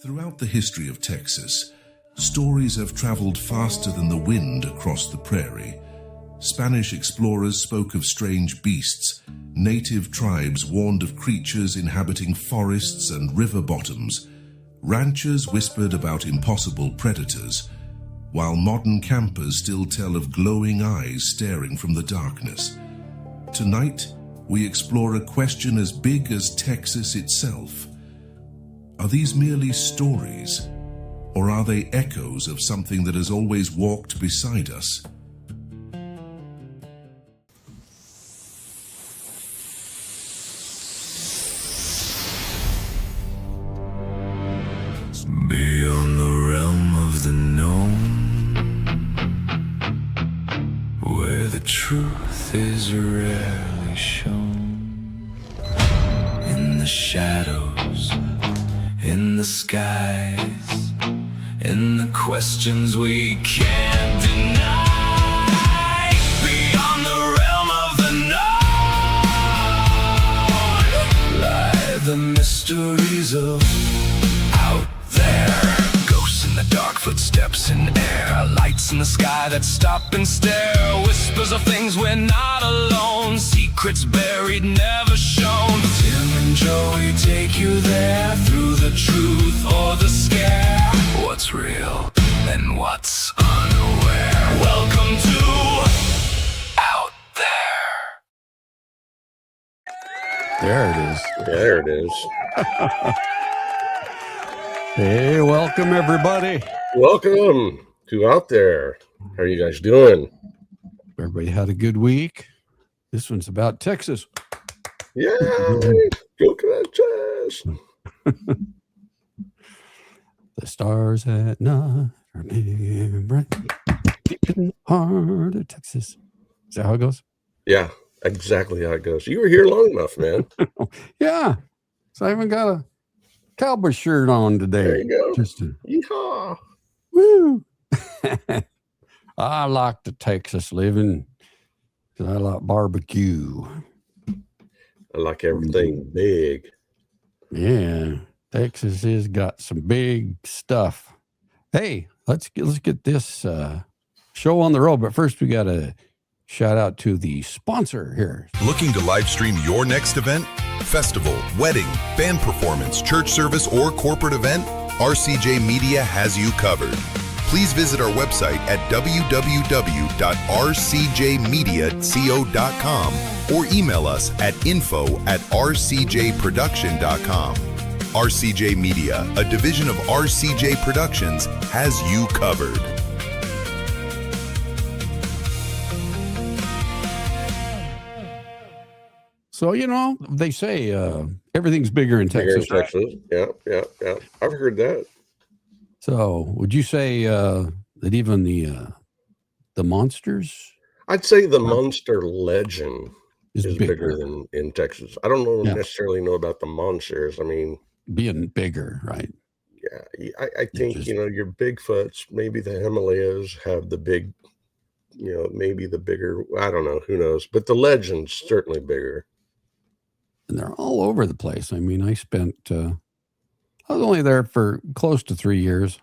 Throughout the history of Texas, stories have traveled faster than the wind across the prairie. Spanish explorers spoke of strange beasts. Native tribes warned of creatures inhabiting forests and river bottoms. Ranchers whispered about impossible predators, while modern campers still tell of glowing eyes staring from the darkness. Tonight, we explore a question as big as Texas itself. Are these merely stories, or are they echoes of something that has always walked beside us? Beyond the realm of the known, where the truth is rarely shown, in the shadows, in the skies, in the questions we can't deny. Beyond the realm of the known lie the mysteries of out there. Ghosts in the dark, footsteps in air, lights in the sky that stop and stare, whispers of things we're not alone, secrets buried, never shown. Tim and Joey take you there, through the truth or the scare. What's real and what's unaware? Welcome to Out There. There it is. There it is. Hey, welcome everybody. Welcome to Out There. How are you guys doing? Everybody had a good week. This one's about Texas. Yay! Go Texas! The stars at night are big, bright, deep in the heart of Texas. Is that how it goes? Yeah, exactly how it goes. You were here long enough, man. Yeah. So I even got a cowboy shirt on today. There you go. Just Yeehaw! woo. I like the Texas living because I like barbecue. I like everything big. Yeah, Texas has got some big stuff. Hey, let's get this show on the road. But first, we got to shout out to the sponsor here. Looking to live stream your next event? Festival, wedding, band performance, church service, or corporate event? RCJ Media has you covered. Please visit our website at www.rcjmediaco.com or email us at info@rcjproduction.com. RCJ Media, a division of RCJ Productions, has you covered. So, they say everything's bigger in Texas. Bigger in Texas. Yeah. I've heard that. So would you say that even the monsters? I'd say the monster legend is bigger than in Texas. I don't necessarily know about the monsters. I mean, being bigger, right? Yeah, I think, your Bigfoots, maybe the Himalayas have the big, maybe the bigger, I don't know, who knows, but the legend's certainly bigger. And they're all over the place. I mean, I was only there for close to 3 years,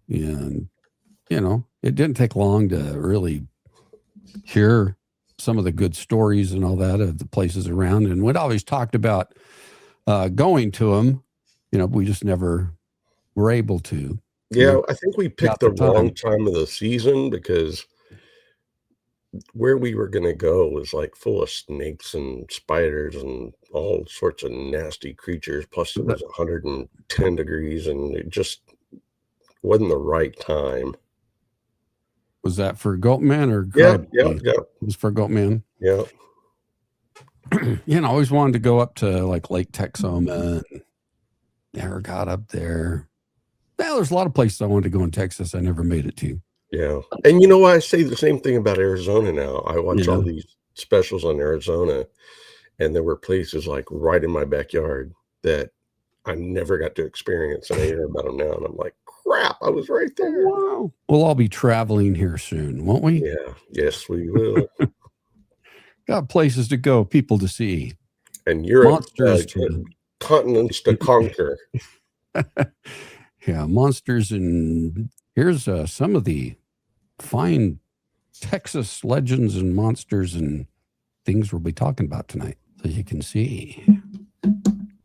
and, it didn't take long to really hear some of the good stories and all that of the places around. And we'd always talked about going to them, we just never were able to. Yeah, I think we picked the wrong time of the season because where we were going to go was like full of snakes and spiders and all sorts of nasty creatures. Plus it was 110 degrees and it just wasn't the right time. Was that for Goatman or? Yeah. It was for Goatman. Yeah. I always wanted to go up to like Lake Texoma. Never got up there. Well, there's a lot of places I wanted to go in Texas. I never made it to. Yeah. And I say the same thing about Arizona now. I watch all these specials on Arizona, and there were places like right in my backyard that I never got to experience. And I hear about them now, and I'm like, crap, I was right there. Oh, wow. We'll all be traveling here soon, won't we? Yeah. Yes, we will. Got places to go, people to see. And Europe, monsters continents to conquer. Yeah, monsters. And here's some of the fine Texas legends and monsters and things we'll be talking about tonight. So you can see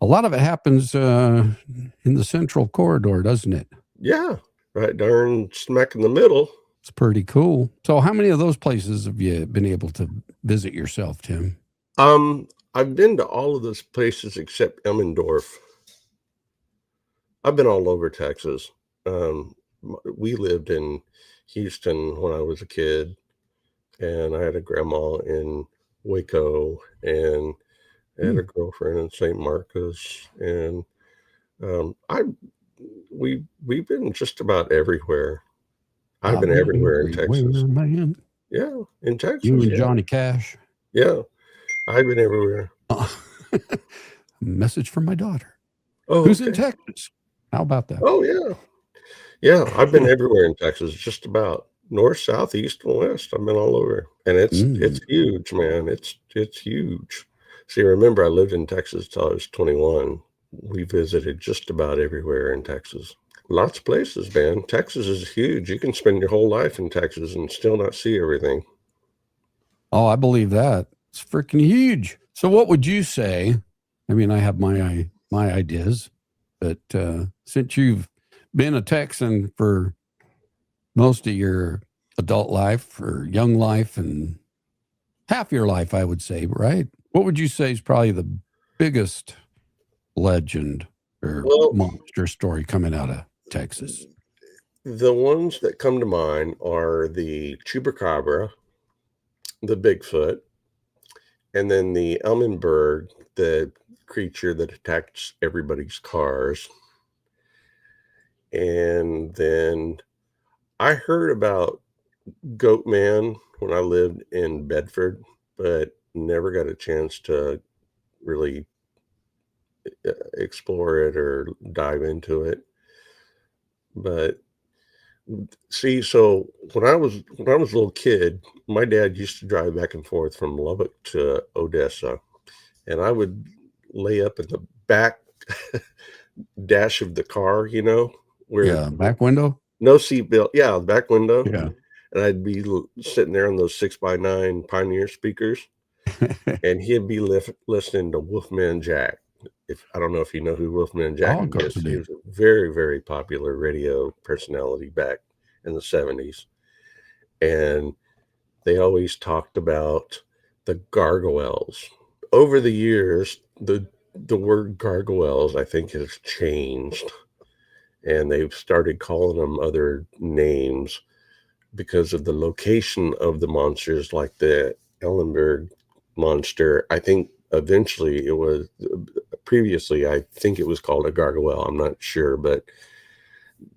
a lot of it happens in the central corridor, doesn't it? Yeah, right darn smack in the middle. It's pretty cool. So how many of those places have you been able to visit yourself, Tim? I've been to all of those places except Emmendorf. I've been all over Texas. We lived in Houston when I was a kid, and I had a grandma in Waco, and I had a girlfriend in St. Marcos, and we've been just about everywhere. I've been everywhere in Texas. Man. Yeah, in Texas. You and Johnny Cash. Yeah, I've been everywhere. Message from my daughter. Oh, who's okay. in Texas? How about that? Oh, yeah. Yeah, I've been everywhere in Texas, just about north, south, east, and west. I've been all over. And it's huge, man. It's huge. See, remember, I lived in Texas till I was 21. We visited just about everywhere in Texas. Lots of places, man. Texas is huge. You can spend your whole life in Texas and still not see everything. Oh, I believe that. It's freaking huge. So what would you say? I mean, I have my ideas, but since you've been a Texan for most of your adult life or young life and half your life, I would say, right? What would you say is probably the biggest legend or monster story coming out of Texas? The ones that come to mind are the Chupacabra, the Bigfoot, and then the Elmenberg, the creature that attacks everybody's cars. And then I heard about Goatman when I lived in Bedford, but never got a chance to really explore it or dive into it. But see, so when I was a little kid, my dad used to drive back and forth from Lubbock to Odessa, and I would lay up in the back dash of the car, where back window, no seatbelt, the back window, and I'd be sitting there on those 6x9 Pioneer speakers, and he'd be listening to Wolfman Jack. I don't know if you know who Wolfman Jack is. He was a very, very popular radio personality back in the 70s. And they always talked about the gargoyles. Over the years, the word gargoyles, I think, has changed. And they've started calling them other names because of the location of the monsters, like the Ellenberg monster. I think eventually previously, I think it was called a gargoyle. I'm not sure, but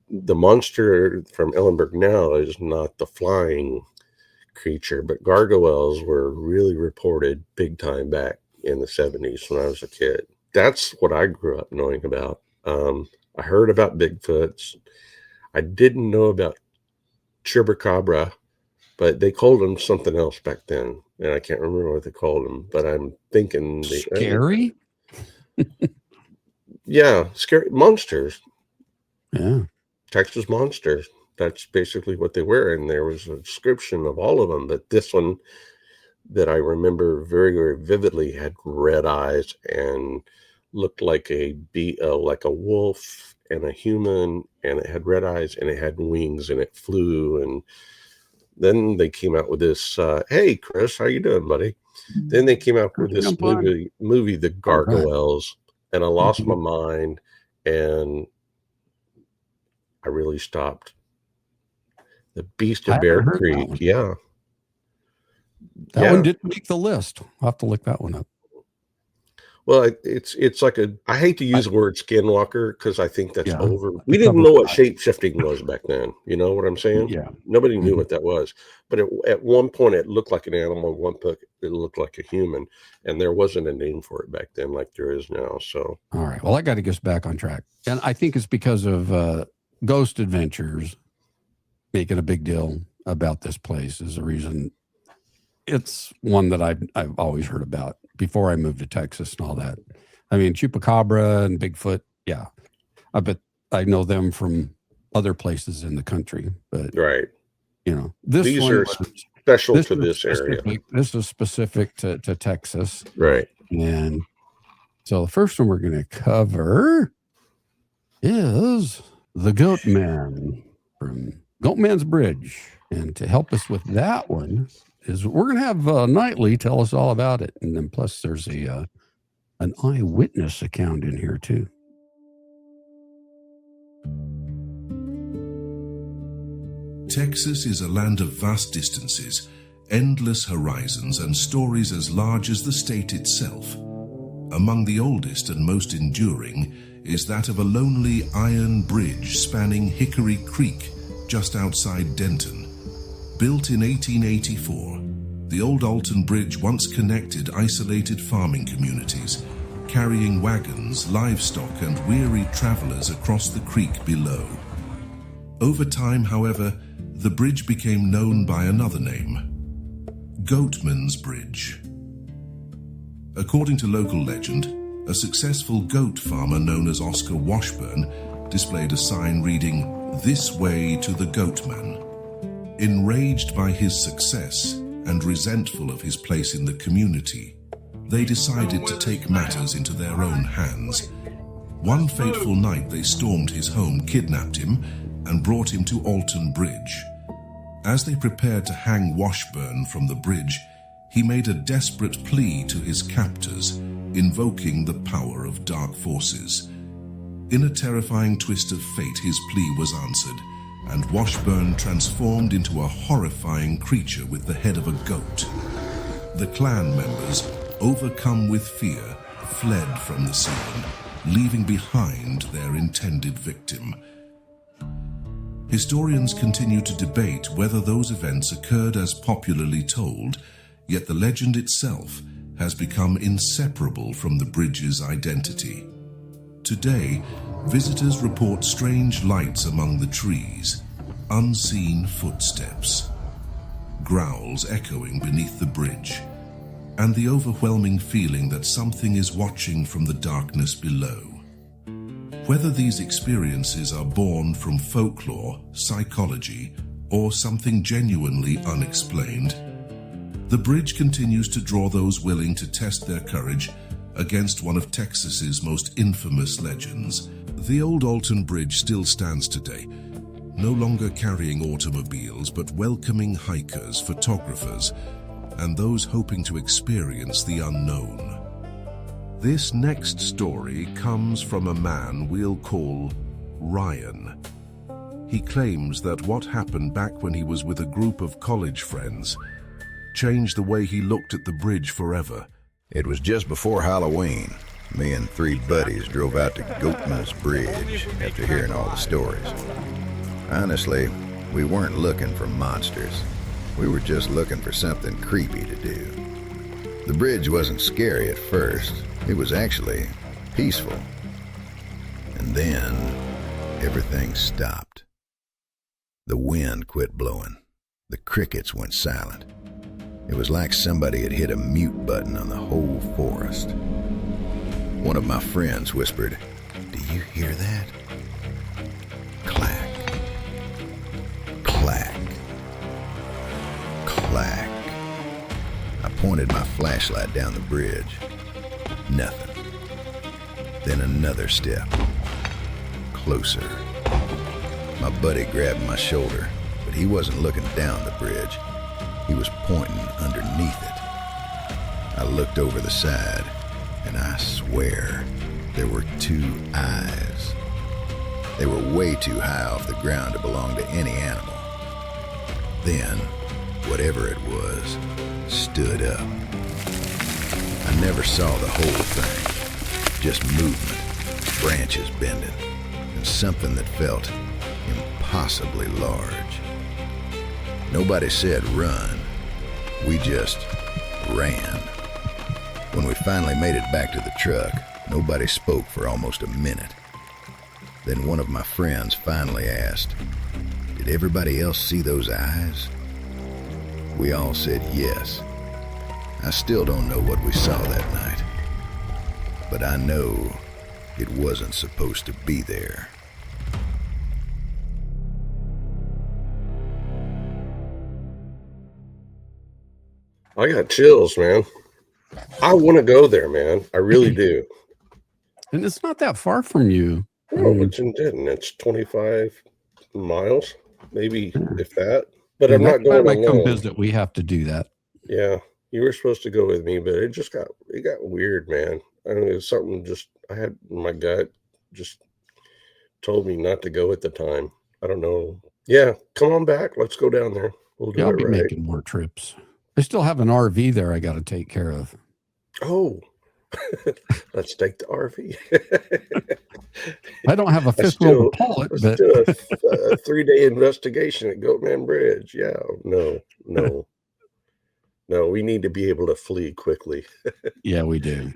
the monster from Ellenberg now is not the flying creature, but gargoyles were really reported big time back in the 70s when I was a kid. That's what I grew up knowing about. I heard about Bigfoots. I didn't know about Chupacabra, but they called them something else back then, and I can't remember what they called them, but I'm thinking scary. Yeah, scary monsters. Yeah, Texas monsters. That's basically what they were, and there was a description of all of them, but this one that I remember very, very vividly had red eyes and looked like a wolf and a human, and it had red eyes and it had wings and it flew. And then they came out with this, hey Chris, how you doing, buddy? Then they came out with this movie, The Gargoyles, and I lost my mind, and I really stopped. The Beast of Bear Creek, That one didn't make the list. I'll have to look that one up. Well, it's like I hate to use the word skinwalker because I think that's over. We didn't know what shape-shifting was back then. You know what I'm saying? Yeah. Nobody knew what that was. But at one point, it looked like an animal. At one point, it looked like a human. And there wasn't a name for it back then like there is now. So, all right. Well, I got to get us back on track. And I think it's because of Ghost Adventures making a big deal about this place is the reason. It's one that I've always heard about before I moved to Texas and all that. I mean, Chupacabra and Bigfoot, yeah. But I know them from other places in the country, but Right. These are special to this area. This is specific to Texas. Right. And so the first one we're going to cover is the Goatman from Goatman's Bridge. And to help us with that one is we're going to have Knightley tell us all about it. And then plus there's an eyewitness account in here too. Texas is a land of vast distances, endless horizons, and stories as large as the state itself. Among the oldest and most enduring is that of a lonely iron bridge spanning Hickory Creek just outside Denton. Built in 1884, the old Alton Bridge once connected isolated farming communities, carrying wagons, livestock, and weary travelers across the creek below. Over time, however, the bridge became known by another name, Goatman's Bridge. According to local legend, a successful goat farmer known as Oscar Washburn displayed a sign reading, "This way to the Goatman." Enraged by his success and resentful of his place in the community, they decided to take matters into their own hands. One fateful night, they stormed his home, kidnapped him, and brought him to Alton Bridge. As they prepared to hang Washburn from the bridge, he made a desperate plea to his captors, invoking the power of dark forces. In a terrifying twist of fate, his plea was answered, and Washburn transformed into a horrifying creature with the head of a goat. The clan members, overcome with fear, fled from the scene, leaving behind their intended victim. Historians continue to debate whether those events occurred as popularly told, yet the legend itself has become inseparable from the bridge's identity. Today, visitors report strange lights among the trees, unseen footsteps, growls echoing beneath the bridge, and the overwhelming feeling that something is watching from the darkness below. Whether these experiences are born from folklore, psychology, or something genuinely unexplained, the bridge continues to draw those willing to test their courage against one of Texas's most infamous legends. The old Alton Bridge still stands today, no longer carrying automobiles, but welcoming hikers, photographers, and those hoping to experience the unknown. This next story comes from a man we'll call Ryan. He claims that what happened back when he was with a group of college friends changed the way he looked at the bridge forever. It was just before Halloween. Me and 3 buddies drove out to Goatman's Bridge after hearing all the stories. Honestly, we weren't looking for monsters. We were just looking for something creepy to do. The bridge wasn't scary at first. It was actually peaceful. And then everything stopped. The wind quit blowing. The crickets went silent. It was like somebody had hit a mute button on the whole forest. One of my friends whispered, "Do you hear that?" Clack. Clack. Clack. I pointed my flashlight down the bridge. Nothing. Then another step. Closer. My buddy grabbed my shoulder, but he wasn't looking down the bridge. He was pointing underneath it. I looked over the side, and I swear there were 2 eyes. They were way too high off the ground to belong to any animal. Then, whatever it was, stood up. I never saw the whole thing, just movement, branches bending, and something that felt impossibly large. Nobody said run. We just ran. When we finally made it back to the truck, nobody spoke for almost a minute. Then one of my friends finally asked, "Did everybody else see those eyes?" We all said yes. I still don't know what we saw that night, but I know it wasn't supposed to be there. I got chills, man. I want to go there, man. I really do. And it's not that far from you. No, it's in Denton. It's 25 miles, maybe if that. But I'm not going alone. Come visit. We have to do that. Yeah, you were supposed to go with me, but it got weird, man. I mean, it was something I had my gut just told me not to go at the time. I don't know. Yeah, come on back. Let's go down there. We'll do I'll it be right. making more trips. I still have an RV there I got to take care of. Oh, let's take the RV. I don't have a fifth wheel to pull it, let's but do a 3-day investigation at Goatman Bridge. Yeah, no. We need to be able to flee quickly. Yeah, we do.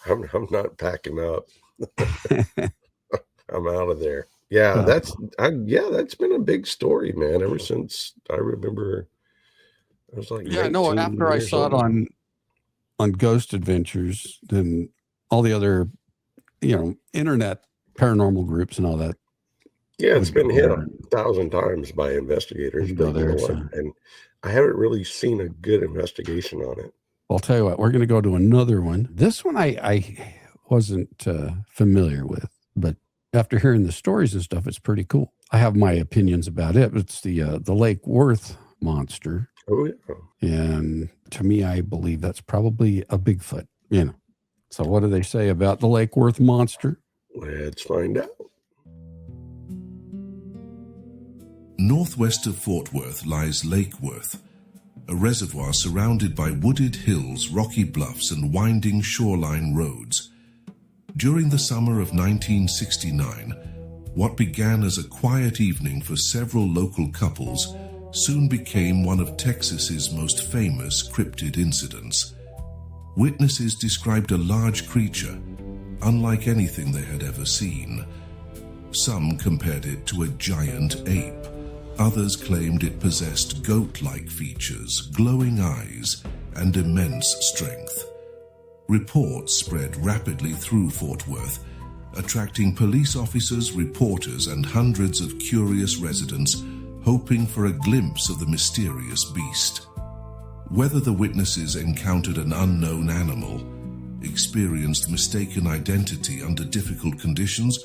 I'm not packing up. I'm out of there. Yeah, that's been a big story, man. Ever since I remember, I was like, yeah, no. And after I saw it on Ghost Adventures, then all the other, internet paranormal groups and all that. Yeah, it's been hit 1,000 times by investigators, but and I haven't really seen a good investigation on it. I'll tell you what, we're going to go to another one. This one I wasn't familiar with, but after hearing the stories and stuff, it's pretty cool. I have my opinions about it. It's the Lake Worth monster. Oh, yeah. And to me, I believe that's probably a Bigfoot, So what do they say about the Lake Worth monster? Let's find out. Northwest of Fort Worth lies Lake Worth, a reservoir surrounded by wooded hills, rocky bluffs, and winding shoreline roads. During the summer of 1969, what began as a quiet evening for several local couples soon became one of Texas's most famous cryptid incidents. Witnesses described a large creature, unlike anything they had ever seen. Some compared it to a giant ape. Others claimed it possessed goat-like features, glowing eyes, and immense strength. Reports spread rapidly through Fort Worth, attracting police officers, reporters, and hundreds of curious residents hoping for a glimpse of the mysterious beast. Whether the witnesses encountered an unknown animal, experienced mistaken identity under difficult conditions,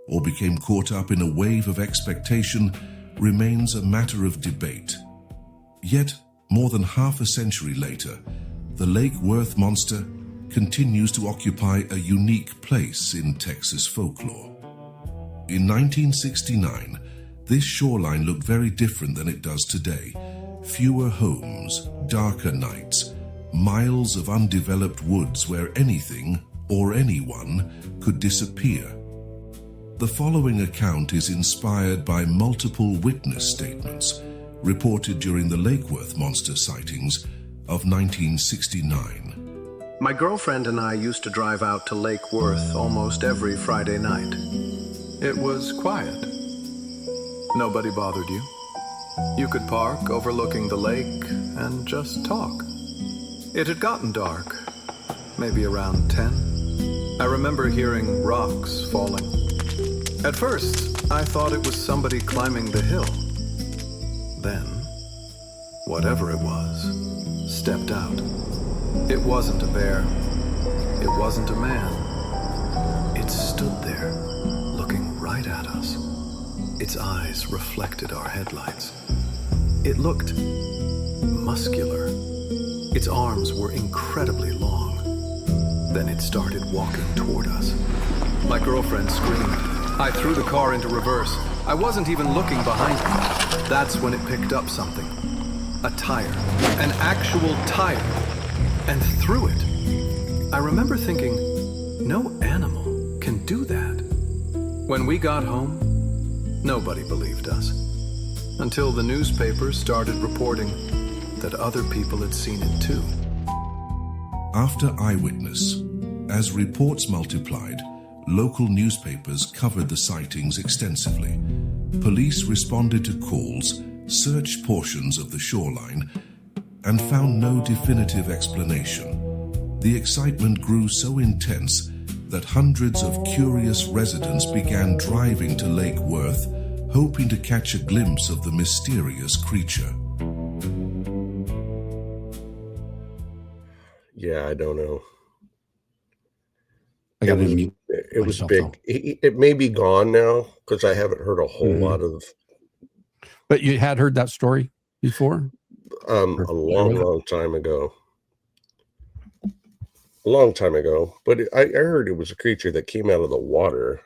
or became caught up in a wave of expectation remains a matter of debate. Yet, more than half a century later, the Lake Worth monster continues to occupy a unique place in Texas folklore. In 1969, this shoreline looked very different than it does today. Fewer homes, darker nights, miles of undeveloped woods where anything or anyone could disappear. The following account is inspired by multiple witness statements reported during the Lake Worth monster sightings of 1969. My girlfriend and I used to drive out to Lake Worth almost every Friday night. It was quiet. Nobody bothered you. You could park overlooking the lake and just talk. It had gotten dark, maybe around 10. I remember hearing rocks falling. At first, I thought it was somebody climbing the hill. Then, whatever it was, stepped out. It wasn't a bear. It wasn't a man. It stood there, looking right at us. Its eyes reflected our headlights. It looked muscular. Its arms were incredibly long. Then it started walking toward us. My girlfriend screamed. I threw the car into reverse. I wasn't even looking behind me. That's when it picked up something. A tire. An actual tire. And threw it. I remember thinking, no animal can do that. When we got home, nobody believed us. Until the newspapers started reporting that other people had seen it too. After Eyewitness, as reports multiplied, local newspapers covered the sightings extensively. Police responded to calls, searched portions of the shoreline, and found no definitive explanation. The excitement grew so intense that hundreds of curious residents began driving to Lake Worth, hoping to catch a glimpse of the mysterious creature. Yeah, I don't know. I got to mute. It was big. It may be gone now because I haven't heard a whole lot of. But you had heard that story before? A long time ago. A long time ago. But I heard it was a creature that came out of the water.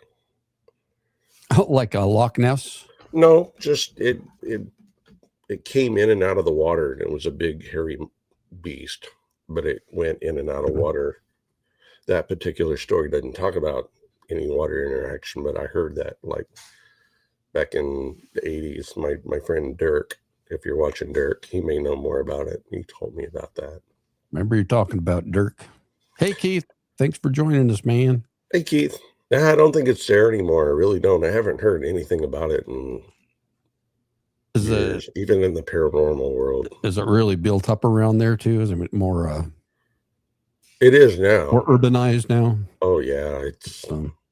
Like a Loch Ness? No, just it came in and out of the water, and it was a big hairy beast, but it went in and out of water. That particular story doesn't talk about any water interaction, but I heard that like back in the 80s. My friend Dirk, if you're watching Dirk, he may know more about it. He told me about that. Remember you're talking about Dirk. Hey, Keith, thanks for joining us, man. Hey, Keith. I don't think it's there anymore. I really don't. I haven't heard anything about it in years, even in the paranormal world. Is it really built up around there too? Is it more... It is now. More urbanized now? Oh, yeah.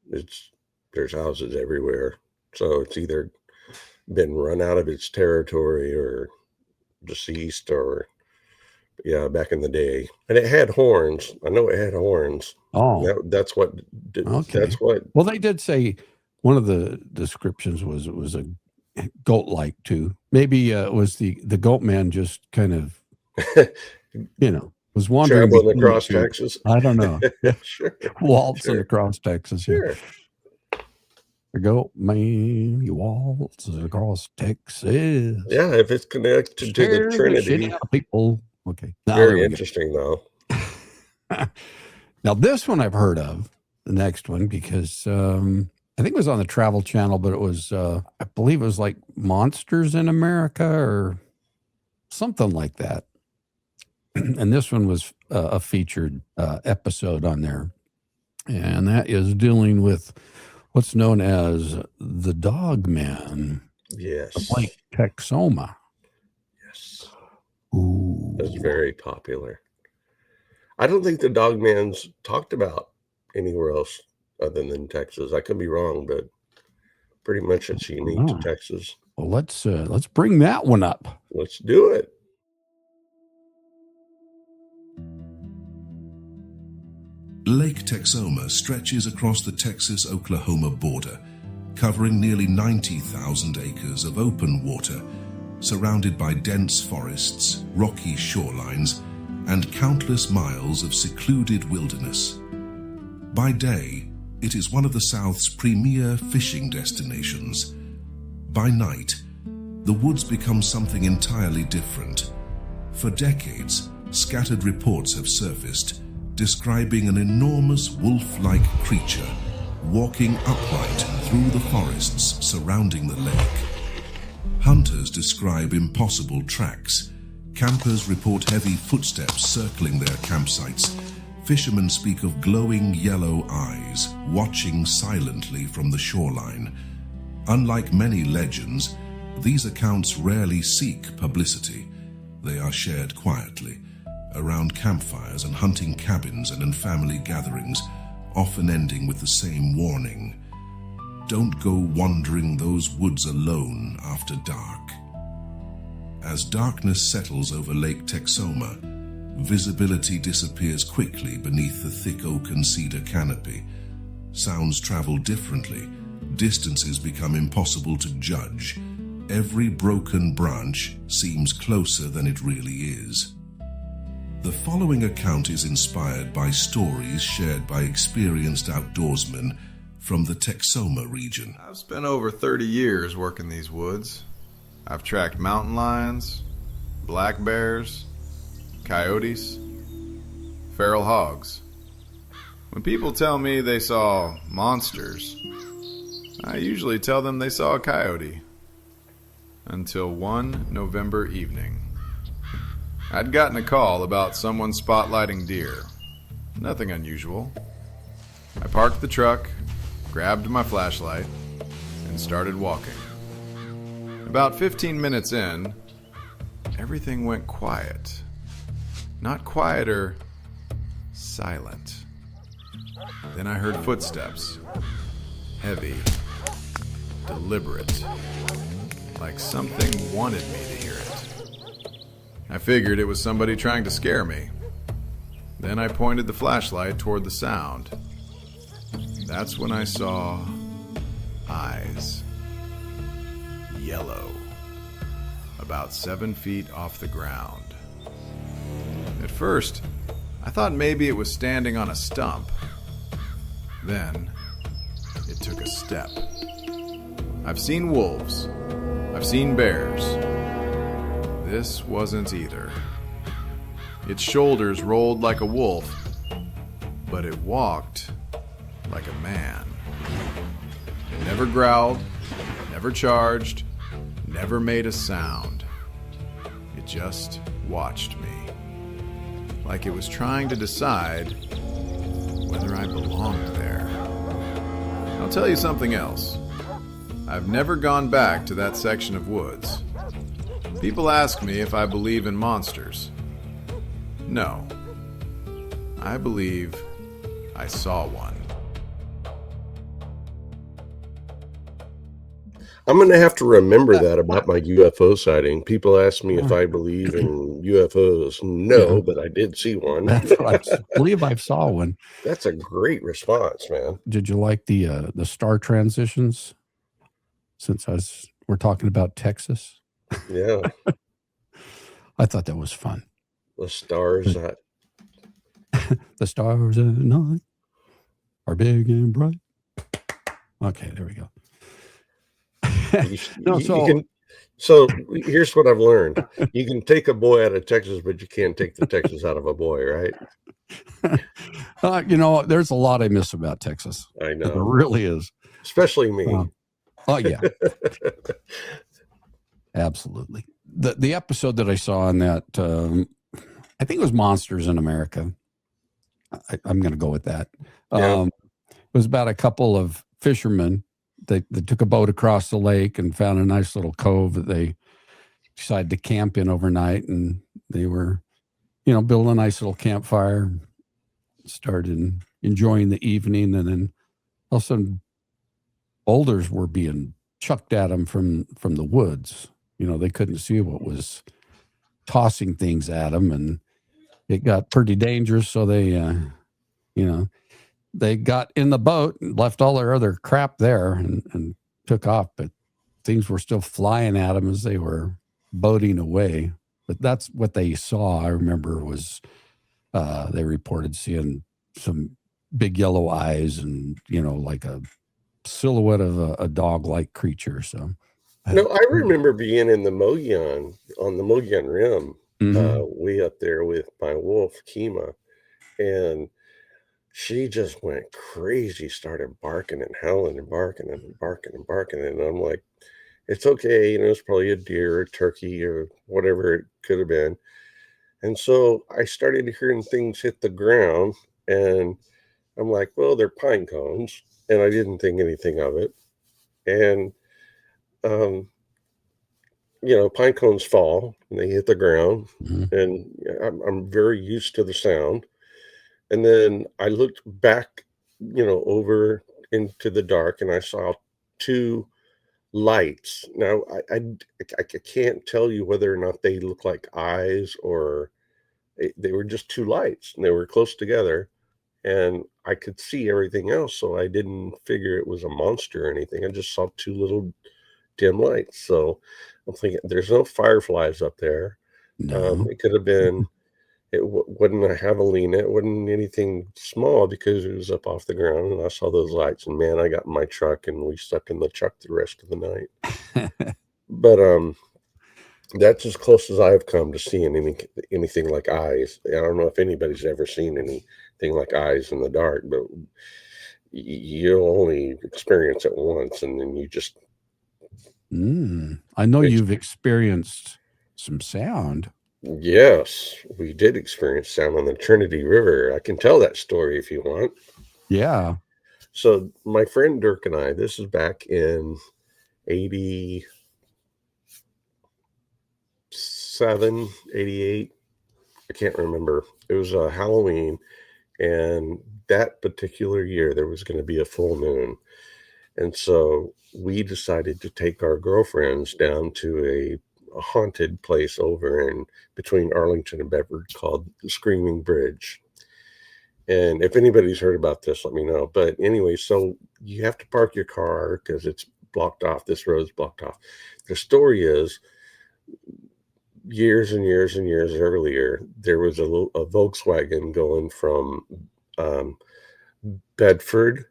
There's houses everywhere. So it's either been run out of its territory or deceased or, yeah, back in the day. And it had horns. I know it had horns. Oh. That's what. Okay. That's what. Well, they did say one of the descriptions was it was a goat-like too. Maybe it was the Goatman just kind of, was wandering traveling across Texas. I don't know. Sure. Waltzing across Texas. Sure. The Goatman, he waltzes across Texas. Yeah, if it's connected to the Trinity. People. Okay. Very interesting, though. Now, this one I've heard of, the next one, because I think it was on the Travel Channel, but it was, I believe it was like Monsters in America or something like that. And this one was a featured episode on there. And that is dealing with what's known as the Dogman. Yes. Of Lake Texoma. Yes. Ooh. That's very popular. I don't think the Dogman's talked about anywhere else other than Texas. I could be wrong, but pretty much it's unique to Texas. Well, let's bring that one up. Let's do it. Lake Texoma stretches across the Texas-Oklahoma border, covering nearly 90,000 acres of open water, surrounded by dense forests, rocky shorelines, and countless miles of secluded wilderness. By day, it is one of the South's premier fishing destinations. By night, the woods become something entirely different. For decades, scattered reports have surfaced describing an enormous wolf-like creature walking upright through the forests surrounding the lake. Hunters describe impossible tracks. Campers report heavy footsteps circling their campsites. Fishermen speak of glowing yellow eyes watching silently from the shoreline. Unlike many legends, these accounts rarely seek publicity. They are shared quietly, around campfires and hunting cabins and in family gatherings, often ending with the same warning: don't go wandering those woods alone after dark. As darkness settles over Lake Texoma, visibility disappears quickly beneath the thick oak and cedar canopy. Sounds travel differently. Distances become impossible to judge. Every broken branch seems closer than it really is. The following account is inspired by stories shared by experienced outdoorsmen from the Texoma region. I've spent over 30 years working these woods. I've tracked mountain lions, black bears, coyotes, feral hogs. When people tell me they saw monsters, I usually tell them they saw a coyote. Until one November evening. I'd gotten a call about someone spotlighting deer. Nothing unusual. I parked the truck, grabbed my flashlight, and started walking. About 15 minutes in, everything went quiet. Not quieter, silent. Then I heard footsteps. Heavy, deliberate, like something wanted me to hear it. I figured it was somebody trying to scare me. Then I pointed the flashlight toward the sound. That's when I saw eyes. Yellow. About 7 feet off the ground. At first, I thought maybe it was standing on a stump. Then, it took a step. I've seen wolves. I've seen bears. This wasn't either. Its shoulders rolled like a wolf, but it walked like a man. It never growled, never charged, never made a sound. It just watched me, like it was trying to decide whether I belonged there. I'll tell you something else. I've never gone back to that section of woods. People ask me if I believe in monsters. No. I believe I saw one. I'm going to have to remember that about my UFO sighting. People ask me if I believe in UFOs. No, but I did see one. That's what I believe I saw one. That's a great response, man. Did you like the star transitions? Since we're talking about Texas. Yeah. I thought that was fun. The stars that the stars at night are big and bright. Okay, there we go. So here's what I've learned. You can take a boy out of Texas, but you can't take the Texas out of a boy, right? There's a lot I miss about Texas. I know. There really is. Especially me. Oh, yeah. Absolutely. The episode that I saw on that, I think it was Monsters in America. I'm going to go with that. Yeah. It was about a couple of fishermen. They took a boat across the lake and found a nice little cove that they decided to camp in overnight. And they were, building a nice little campfire, started enjoying the evening. And then all of a sudden, boulders were being chucked at them from the woods. They couldn't see what was tossing things at them, and it got pretty dangerous. So they, they got in the boat and left all their other crap there and took off. But things were still flying at them as they were boating away. But that's what they saw. I remember was they reported seeing some big yellow eyes and, like a silhouette of a dog-like creature. So no, I remember being in the Mogollon, on the Mogollon Rim, way up there with my wolf Kima, and she just went crazy, started barking and howling and barking and barking and barking, and I'm like, it's okay, it's probably a deer or a turkey or whatever it could have been. And so I started hearing things hit the ground, and I'm like, well, they're pine cones. And I didn't think anything of it. And, pine cones fall and they hit the ground. And I'm very used to the sound. And then I looked back, over into the dark, and I saw two lights. Now, I can't tell you whether or not they look like eyes or they were just two lights, and they were close together. And I could see everything else, so I didn't figure it was a monster or anything. I just saw two little dim lights. So I'm thinking, there's no fireflies up there. No. It could have been, it wasn't a javelina. It wasn't anything small because it was up off the ground. And I saw those lights, and man, I got in my truck, and we slept in the truck the rest of the night. But that's as close as I've come to seeing anything like eyes. I don't know if anybody's ever seen anything like eyes in the dark, but you'll only experience it once, and then you just... I know you've experienced some sound. Yes, we did experience sound on the Trinity River. I can tell that story if you want. Yeah. So my friend Dirk and I, this is back in 87, 88. I can't remember. It was Halloween, and that particular year there was going to be a full moon. And so we decided to take our girlfriends down to a haunted place over in between Arlington and Bedford called the Screaming Bridge. And if anybody's heard about this, let me know. But anyway, so you have to park your car because it's blocked off. This road's blocked off. The story is years and years and years earlier, there was a Volkswagen going from Bedford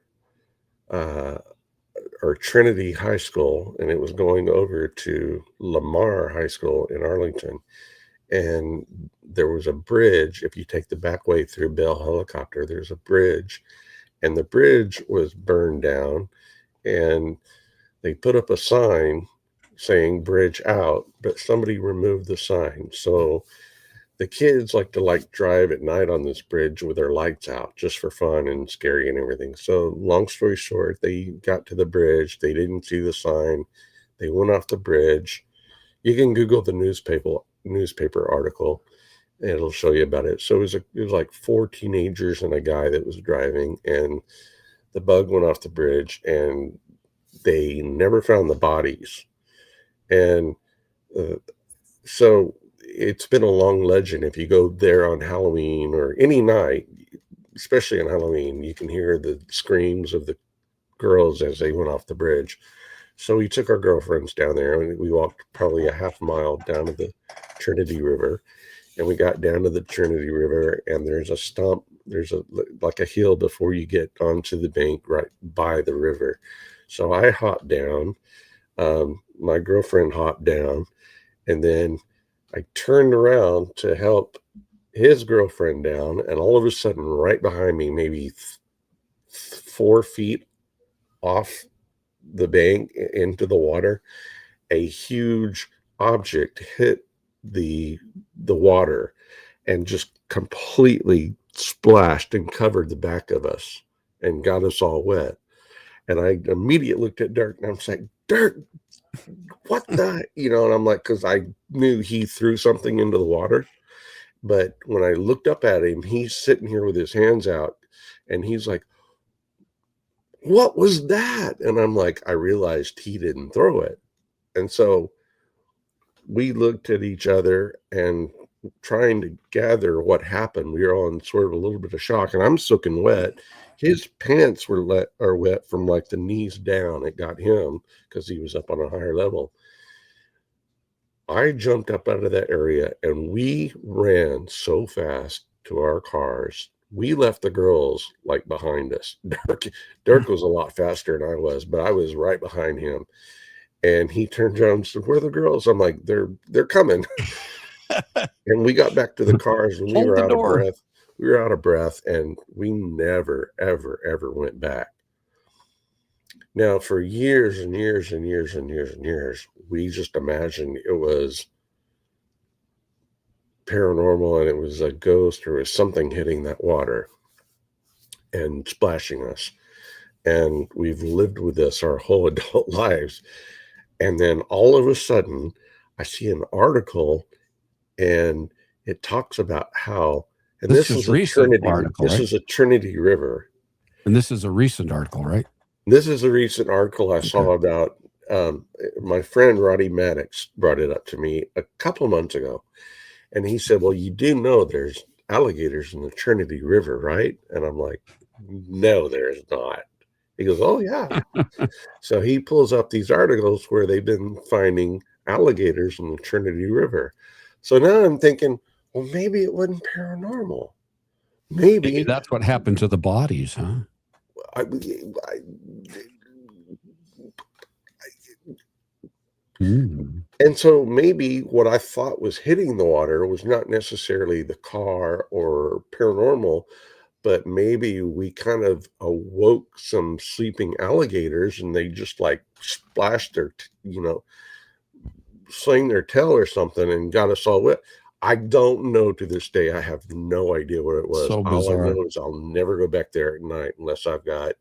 or Trinity High School, and it was going over to Lamar High School in Arlington. And there was a bridge. If you take the back way through Bell Helicopter, there's a bridge, and the bridge was burned down, and they put up a sign saying bridge out, but somebody removed the sign. So the kids like to drive at night on this bridge with their lights out just for fun and scary and everything. So long story short, they got to the bridge. They didn't see the sign. They went off the bridge. You can Google the newspaper article. It'll show you about it. So it was like 4 teenagers and a guy that was driving, and the bug went off the bridge, and they never found the bodies. And so it's been a long legend. If you go there on Halloween or any night, especially on Halloween, you can hear the screams of the girls as they went off the bridge. So we took our girlfriends down there, and we walked probably a half mile down to the Trinity River, and we got down to the Trinity River, and there's a hill before you get onto the bank right by the river. So I hopped down, my girlfriend hopped down, and then I turned around to help his girlfriend down, and all of a sudden, right behind me, maybe 4 feet off the bank into the water, a huge object hit the water and just completely splashed and covered the back of us and got us all wet. And I immediately looked at Dirk, and I'm saying, Dirk, what the, and I'm like, because I knew he threw something into the water. But when I looked up at him, he's sitting here with his hands out, and he's like, what was that? And I'm like, I realized he didn't throw it. And so we looked at each other and trying to gather what happened. We were all in sort of a little bit of shock, and I'm soaking wet. His pants were wet from like the knees down. It got him because he was up on a higher level. I jumped up out of that area, and we ran so fast to our cars. We left the girls like behind us. Dirk was a lot faster than I was, but I was right behind him. And he turned around and said, "Where are the girls?" I'm like, they're coming. And we got back to the cars, and we were out of breath. We were out of breath, and we never, ever, ever went back. Now, for years and years and years and years and years, we just imagined it was paranormal, and it was a ghost or it was something hitting that water and splashing us. And we've lived with this our whole adult lives. And then all of a sudden, I see an article, and it talks about how, and this is a Trinity article. This is a Trinity River. And this is a recent article, right? This is a recent article I saw about. My friend Roddy Maddox brought it up to me a couple months ago, and he said, "Well, you do know there's alligators in the Trinity River, right?" And I'm like, "No, there's not." He goes, "Oh yeah." So he pulls up these articles where they've been finding alligators in the Trinity River. So now I'm thinking, well, maybe it wasn't paranormal. Maybe that's what happened to the bodies, huh? And so maybe what I thought was hitting the water was not necessarily the car or paranormal, but maybe we kind of awoke some sleeping alligators, and they just like splashed their, sling their tail or something and got us all wet. I don't know to this day. I have no idea what it was. So bizarre. All I know is I'll never go back there at night unless I've got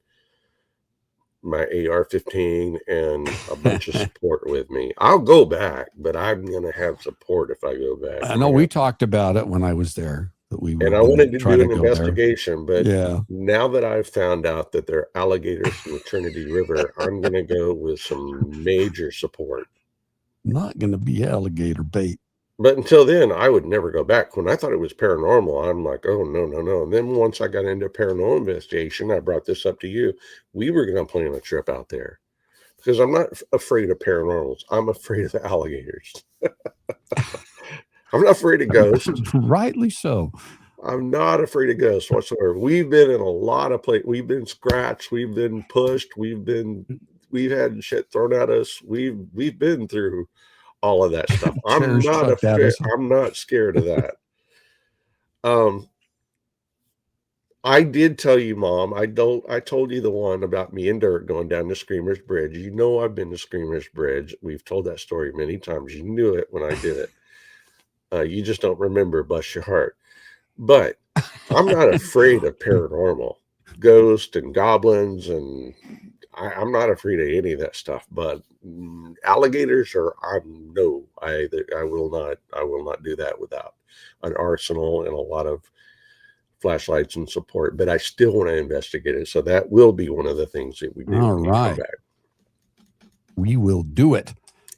my AR-15 and a bunch of support with me. I'll go back, but I'm going to have support if I go back. I know we talked about it when I was there. That we and I wanted to do an investigation, but now that I've found out that there are alligators in the Trinity River, I'm going to go with some major support. Not going to be alligator bait. But until then, I would never go back. When I thought it was paranormal, I'm like, oh, no, no, no. And then once I got into paranormal investigation, I brought this up to you. We were going to plan a trip out there because I'm not afraid of paranormals. I'm afraid of alligators. I'm not afraid of ghosts. Rightly so. I'm not afraid of ghosts whatsoever. We've been in a lot of places. We've been scratched. We've been pushed. We've had shit thrown at us. We've been through all of that stuff. I'm not scared of that. I did tell you, Mom. I told you the one about me and Dirk going down to Screamer's Bridge. You know I've been to Screamer's Bridge. We've told that story many times. You knew it when I did it. You just don't remember, bless your heart. But I'm not afraid of paranormal, ghosts and goblins, and I'm not afraid of any of that stuff. But alligators I will not do that without an arsenal and a lot of flashlights and support. But I still want to investigate it, so that will be one of the things that we do. All right, we will do it.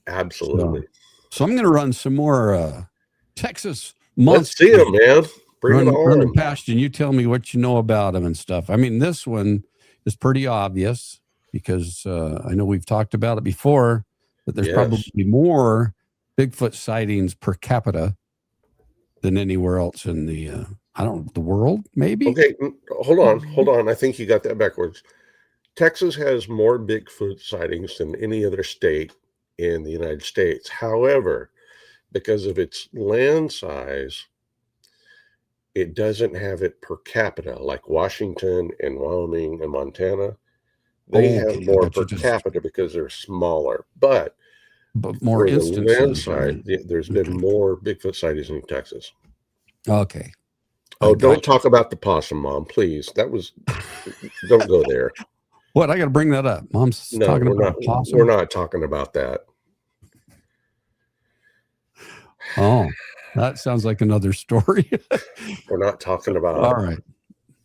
Absolutely. So I'm going to run some more Texas monsters. Let's see them, man. Run them past you, and you tell me what you know about them and stuff. I mean, this one is pretty obvious because I know we've talked about it before, but there's probably more Bigfoot sightings per capita than anywhere else in the world, maybe. Okay, hold on. I think you got that backwards. Texas has more Bigfoot sightings than any other state in the United States. However, because of its land size, it doesn't have it per capita like Washington and Wyoming and Montana. They have more per capita because they're smaller, but more instances. The land side, there's been more Bigfoot sightings in Texas. Okay. Oh, don't talk about the possum, Mom, please. Don't go there. What? I got to bring that up. Mom's talking about possum. We're not talking about that. Oh, that sounds like another story. We're not talking about. All right.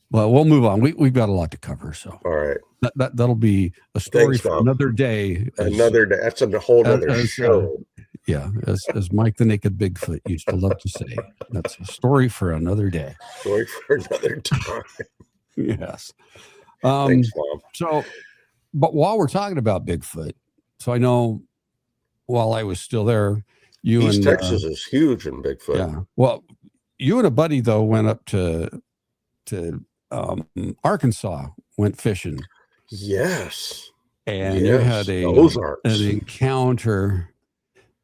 Well, we'll move on. We've got a lot to cover. So all right. That'll be a story for another day. Another day. That's a whole other show. As Mike the Naked Bigfoot used to love to say, that's a story for another day. Story for another time. Yes. Thanks, Mom. So, but while we're talking about Bigfoot, so I know while I was still there, East Texas is huge in Bigfoot. Yeah. Well, you and a buddy though went up to Arkansas, went fishing. Yes. And you had an encounter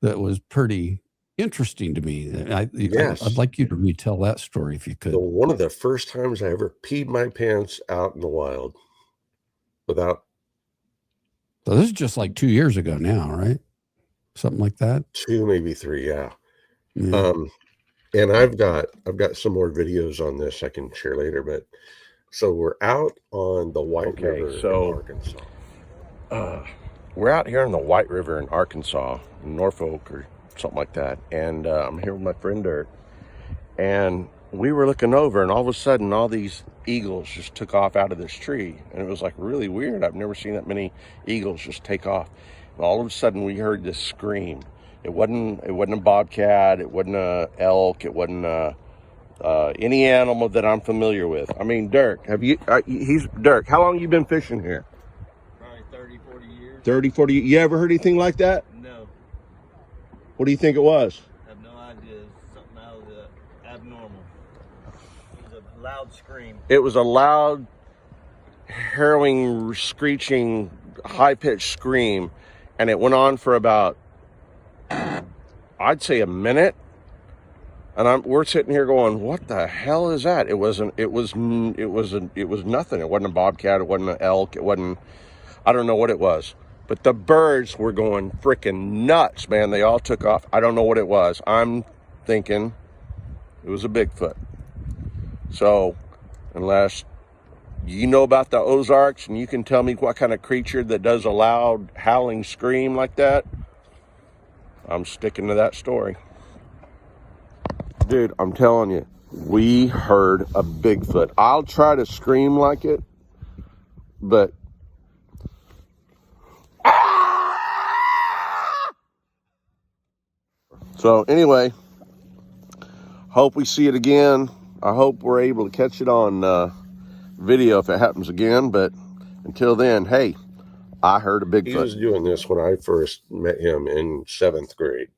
that was pretty interesting to me. I'd like you to retell that story if you could. So one of the first times I ever peed my pants out in the wild without. So this is just like 2 years ago now, right? Something like that. 2, maybe 3. Yeah. And I've got some more videos on this I can share later, but so we're out on the White River in Arkansas. We're out here on the White River in Arkansas, in Norfolk or something like that. And I'm here with my friend Dirk. And we were looking over, and all of a sudden, all these eagles just took off out of this tree. And it was like really weird. I've never seen that many eagles just take off. And all of a sudden, we heard this scream. It wasn't a bobcat. It wasn't a elk. It wasn't any animal that I'm familiar with. I mean, Dirk, Dirk, how long have you been fishing here? 30, 40 years. You ever heard anything like that? No. What do you think it was? I have no idea. Something out of the abnormal. It was a loud scream. It was a loud, harrowing, screeching, high-pitched scream, and it went on for about, I'd say, a minute. And we're sitting here going, "What the hell is that?" It was nothing. It wasn't a bobcat. It wasn't an elk. It wasn't. I don't know what it was. But the birds were going freaking nuts, man. They all took off. I don't know what it was. I'm thinking it was a Bigfoot. So, unless you know about the Ozarks and you can tell me what kind of creature that does a loud howling scream like that, I'm sticking to that story. Dude, I'm telling you, we heard a Bigfoot. I'll try to scream like it, but so anyway, Hope we see it again. I hope we're able to catch it on video if it happens again. But until then, hey, I heard a Bigfoot. He was doing this when I first met him in 7th grade.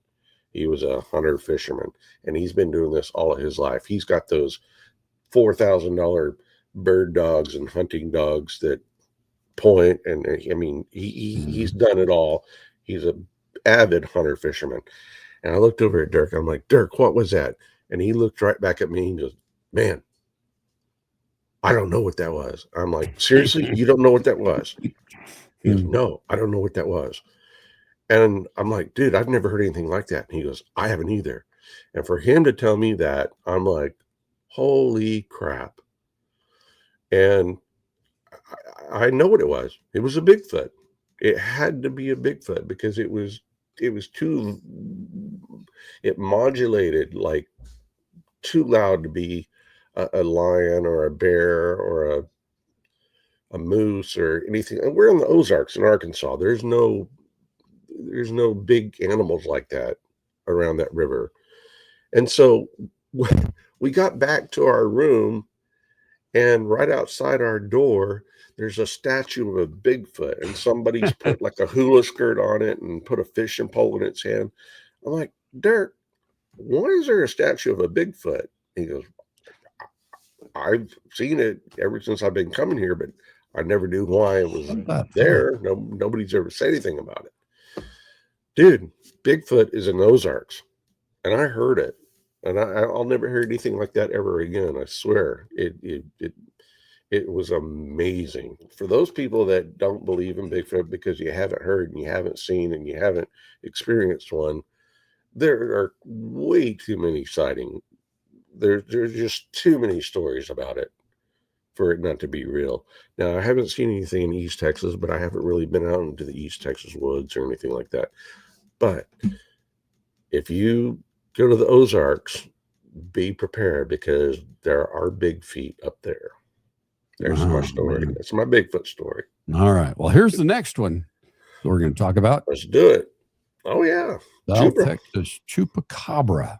He was a hunter fisherman, and he's been doing this all of his life. He's got those $4,000 bird dogs and hunting dogs that point, and I mean, he's done it all. He's an avid hunter fisherman. And I looked over at Dirk. I'm like, Dirk, what was that? And he looked right back at me and goes, man, I don't know what that was. I'm like, seriously, you don't know what that was? He goes, no, I don't know what that was. And I'm like, dude, I've never heard anything like that. And he goes, I haven't either. And for him to tell me that, I'm like, holy crap. And I know what it was. It was a Bigfoot. It had to be a Bigfoot because it modulated like too loud to be a lion or a bear or a moose or anything. And we're in the Ozarks in Arkansas. There's no big animals like that around that river. And so we got back to our room, and right outside our door, there's a statue of a Bigfoot, and somebody's put like a hula skirt on it and put a fishing pole in its hand. I'm like, Dirk, why is there a statue of a Bigfoot? He goes, I've seen it ever since I've been coming here, but I never knew why it was there. Nobody's ever said anything about it. Dude, Bigfoot is in the Ozarks, and I heard it, and I'll never hear anything like that ever again. I swear. It was amazing. For those people that don't believe in Bigfoot because you haven't heard and you haven't seen and you haven't experienced one, there are way too many sightings. There's just too many stories about it for it not to be real. Now, I haven't seen anything in East Texas, but I haven't really been out into the East Texas woods or anything like that. But if you go to the Ozarks, be prepared because there are big feet up there. There's my story. Man. That's my Bigfoot story. All right. Well, here's the next one we're going to talk about. Let's do it. Oh, yeah. South Texas Chupacabra.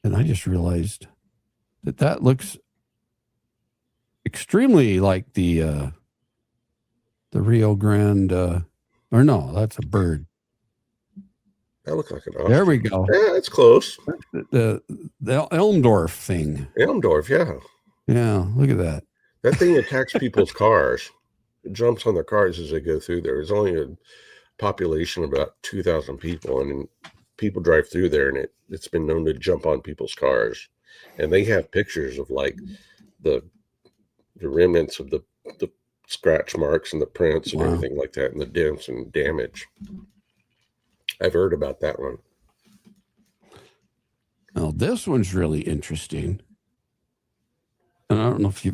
And I just realized that looks extremely like the Rio Grande, or no, that's a bird. That looks like an ostrich. There we go. Yeah, it's close. The Elmdorf thing. Elmdorf, yeah. Yeah, look at that. That thing attacks people's cars. It jumps on their cars as they go through there. There's only a population of about 2,000 people, and people drive through there, and it's been known to jump on people's cars. And they have pictures of like the remnants of the scratch marks and the prints and everything like that, and the dents and damage. I've heard about that one. Now, this one's really interesting. And I don't know if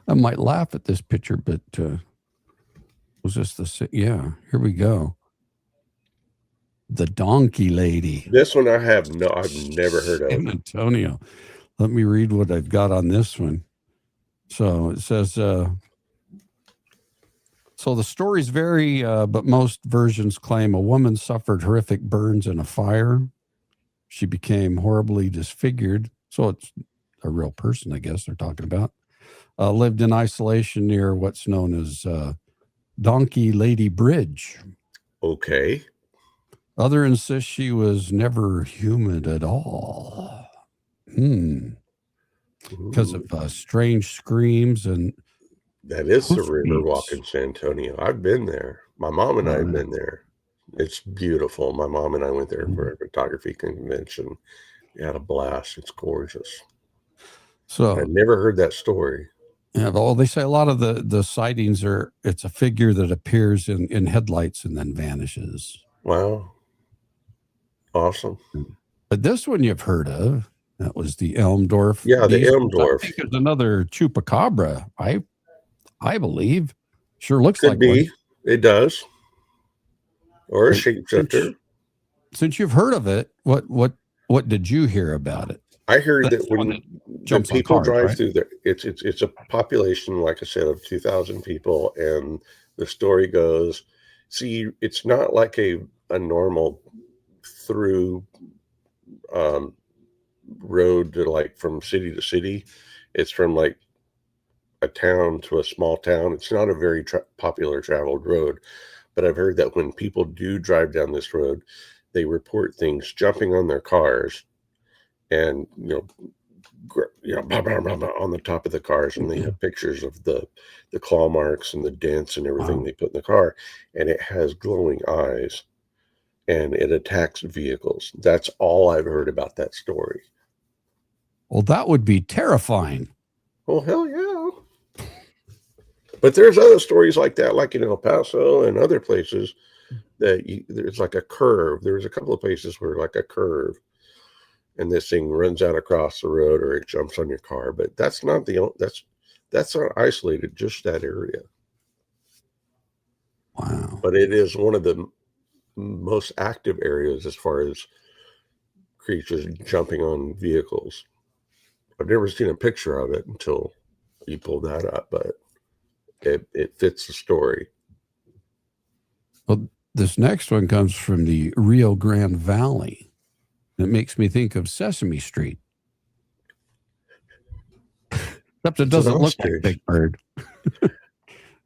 I might laugh at this picture, but was this yeah, here we go. The donkey lady. This one I've never heard of. San Antonio. Let me read what I've got on this one. So it says, so the stories vary, but most versions claim a woman suffered horrific burns in a fire. She became horribly disfigured. So it's a real person, I guess they're talking about. Lived in isolation near what's known as Donkey Lady Bridge. Okay. Other insist she was never human at all. Because of strange screams and... That is the river walk in San Antonio. I've been there. My mom and I have been there. It's beautiful. My mom and I went there for a photography convention. We had a blast. It's gorgeous. So I never heard that story. Yeah, well, they say a lot of the sightings it's a figure that appears in headlights and then vanishes. Wow. Awesome. But this one you've heard of. That was the Elmdorf. Yeah, the Elmdorf. I think there's another Chupacabra. I believe. Sure looks Could like be. one. It does. Or a shapeshifter. Since you've heard of it, what did you hear about it? I heard that when people drive through there, it's a population, like I said, of 2,000 people, and the story goes, see, it's not like a a normal through road to like from city to city. It's from like a town to a small town. It's not a very popular traveled road, but I've heard that when people do drive down this road, they report things jumping on their cars and, blah, blah, blah, blah, on the top of the cars. And they have pictures of the claw marks and the dents and everything they put in the car. And it has glowing eyes and it attacks vehicles. That's all I've heard about that story. Well, that would be terrifying. Oh, hell yeah. But there's other stories like that, like in El Paso and other places that there's like a curve. There's a couple of places where like a curve and this thing runs out across the road or it jumps on your car. But that's not that's not isolated, just that area. Wow. But it is one of the most active areas as far as creatures jumping on vehicles. I've never seen a picture of it until you pulled that up, but it fits the story. Well, this next one comes from the Rio Grande Valley. It makes me think of Sesame Street. Except it doesn't look like Big Bird.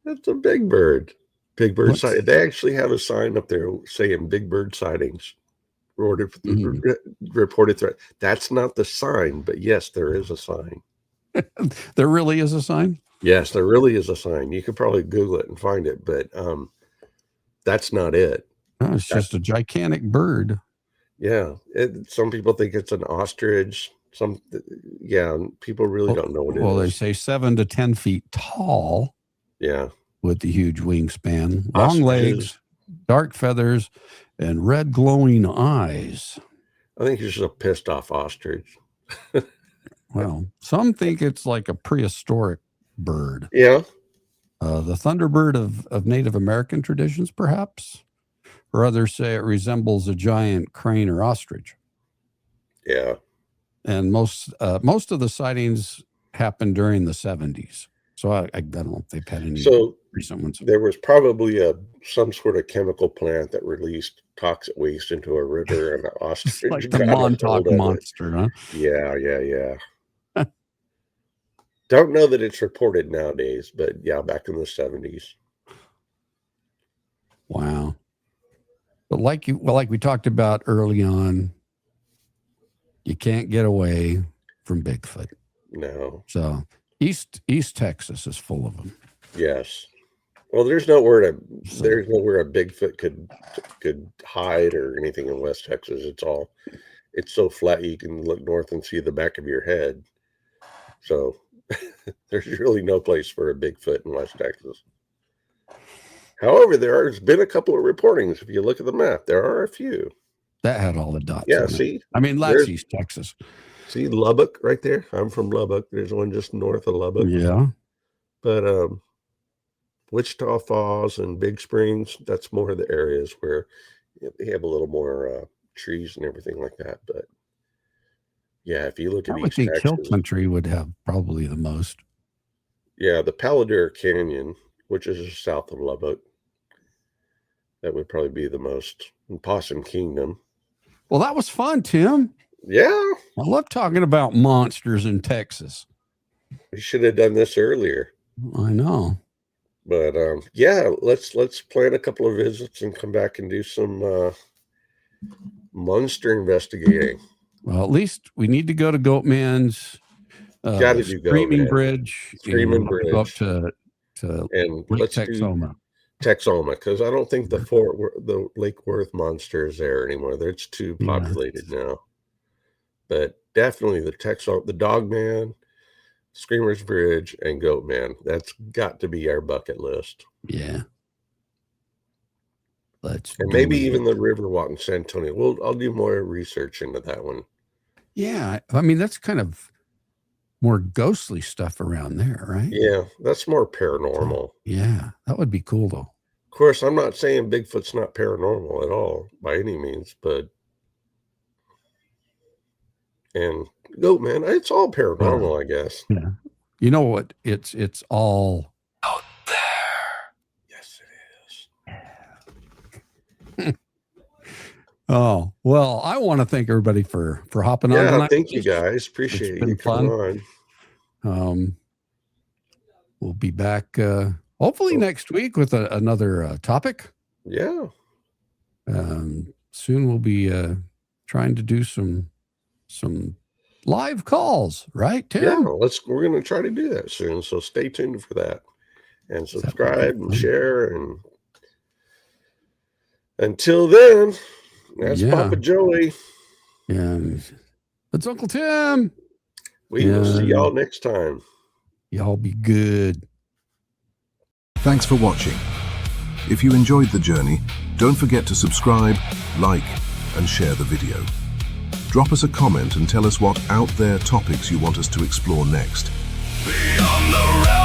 It's a Big Bird. Big Bird sighting. They actually have a sign up there saying Big Bird sightings. Reported threat. That's not the sign, but yes, there is a sign. There really is a sign? Yes, there really is a sign. You could probably Google it and find it, but that's not it. No, it's just a gigantic bird. Yeah. Some people think it's an ostrich. People really don't know what it is. Well, they say 7 to 10 feet tall. Yeah. With the huge wingspan, long legs, dark feathers, and red glowing eyes. I think it's just a pissed off ostrich. Well, some think it's like a prehistoric bird. Yeah. The thunderbird of Native American traditions, perhaps. Or others say it resembles a giant crane or ostrich. Yeah. And most of the sightings happened during the 70s. So I don't know if they've had any recent ones. There was probably some sort of chemical plant that released toxic waste into a river, and an ostrich like the Montauk monster, huh? Yeah. Don't know that it's reported nowadays, but yeah, back in the 70s. Wow. But like we talked about early on, you can't get away from Bigfoot. No. So East Texas is full of them. Yes. Well, there's nowhere a Bigfoot could hide or anything in West Texas. It's so flat you can look north and see the back of your head. So there's really no place for a Bigfoot in West Texas. However, there's been a couple of reportings. If you look at the map, there are a few. That had all the dots. Yeah, see? I mean, that's East Texas. See Lubbock right there? I'm from Lubbock. There's one just north of Lubbock. Yeah. But Wichita Falls and Big Springs, that's more of the areas where they have a little more trees and everything like that. But yeah, if you look at East Texas, Hill Country would have probably the most. Yeah, the Paladar Canyon, which is just south of Lubbock, that would probably be the most. And Possum Kingdom. Well, that was fun, Tim. Yeah. I love talking about monsters in Texas. We should have done this earlier. I know. But yeah, let's plan a couple of visits and come back and do some monster investigating. Well, at least we need to go to Goatman's Screaming Bridge. Screaming Bridge. Go up to and Lake let's Texoma. Texoma, because I don't think the Lake Worth monster is there anymore. It's too populated now. But definitely the Dogman, Screamer's Bridge, and Goatman. That's got to be our bucket list. Yeah. And maybe even the Riverwalk in San Antonio. I'll do more research into that one. Yeah. I mean, that's kind of more ghostly stuff around there, right? Yeah, that's more paranormal. Yeah, that would be cool, though. Of course, I'm not saying Bigfoot's not paranormal at all, by any means, but... And Goatman, it's all paranormal, I guess. Yeah. You know what? It's all... out there. Yes, it is. Oh, well, I want to thank everybody for hopping on tonight. Thank you guys. Appreciate you coming on. We'll be back hopefully next week with another topic. Yeah. Soon we'll be trying to do some live calls, right, Tim? Yeah, we're going to try to do that soon. So stay tuned for that, and subscribe and share. And until then, that's Papa Joey. And that's Uncle Tim. We will see y'all next time. Y'all be good. Thanks for watching. If you enjoyed the journey, don't forget to subscribe, like, and share the video. Drop us a comment and tell us what out there topics you want us to explore next. Beyond the realm.